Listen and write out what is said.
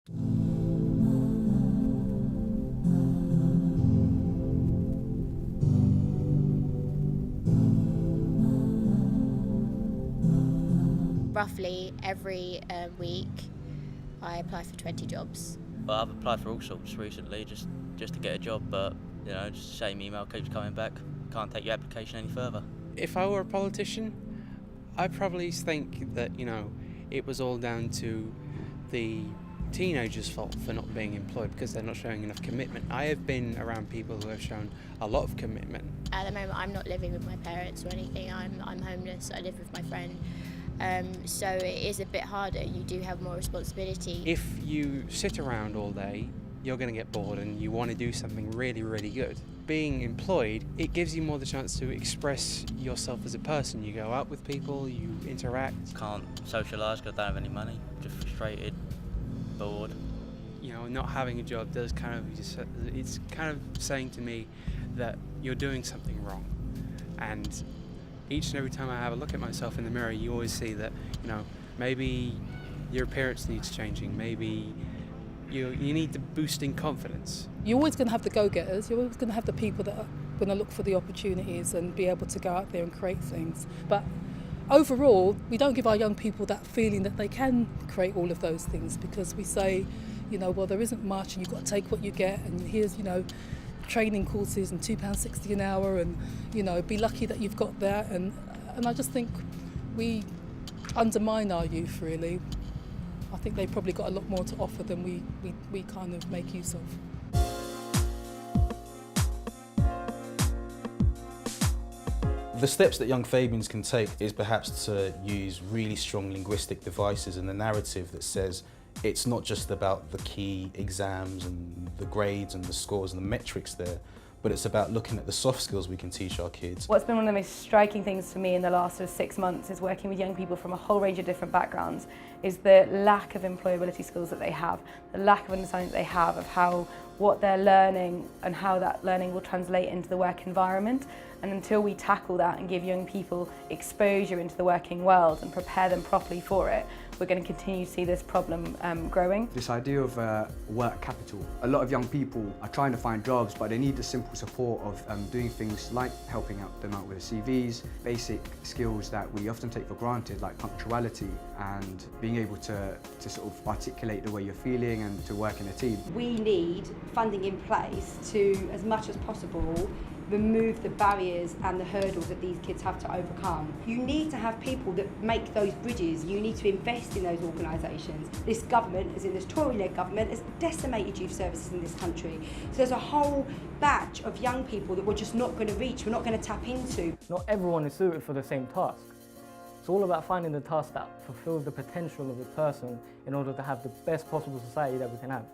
Roughly every week I apply for 20 jobs. Well, I've applied for all sorts recently just to get a job, but just the same email keeps coming back. Can't take your application any further. If I were a politician, I probably think that, it was all down to the teenagers' fault for not being employed because they're not showing enough commitment. I have been around people who have shown a lot of commitment. At the moment I'm not living with my parents or anything, I'm homeless, I live with my friend. So it is a bit harder, you do have more responsibility. If you sit around all day, you're going to get bored and you want to do something really, really good. Being employed, it gives you more the chance to express yourself as a person. You go out with people, you interact. Can't socialise because I don't have any money, just frustrated, bored. Not having a job does it's kind of saying to me that you're doing something wrong. And each and every time I have a look at myself in the mirror, you always see that, maybe your appearance needs changing, maybe you need the boosting confidence. You're always going to have the go-getters, you're always going to have the people that are going to look for the opportunities and be able to go out there and create things. But overall, we don't give our young people that feeling that they can create all of those things, because we say, well, there isn't much and you've got to take what you get, and here's, training courses and £2.60 an hour, and be lucky that you've got that, and I just think we undermine our youth, really. I think they've probably got a lot more to offer than we kind of make use of. The steps that young Fabians can take is perhaps to use really strong linguistic devices and the narrative that says it's not just about the key exams and the grades and the scores and the metrics there, but it's about looking at the soft skills we can teach our kids. What's been one of the most striking things for me in the last 6 months is working with young people from a whole range of different backgrounds, is the lack of employability skills that they have, the lack of understanding that they have of what they're learning and how that learning will translate into the work environment. And until we tackle that and give young people exposure into the working world and prepare them properly for it, we're going to continue to see this problem growing. This idea of work capital. A lot of young people are trying to find jobs, but they need the simple support of doing things like helping them out with CVs, basic skills that we often take for granted, like punctuality and being able to sort of articulate the way you're feeling and to work in a team. We need funding in place to, as much as possible, remove the barriers and the hurdles that these kids have to overcome. You need to have people that make those bridges. You need to invest in those organisations. This government, as in this Tory-led government, has decimated youth services in this country. So there's a whole batch of young people that we're just not going to reach, we're not going to tap into. Not everyone is suited for the same task. It's all about finding the task that fulfills the potential of the person in order to have the best possible society that we can have.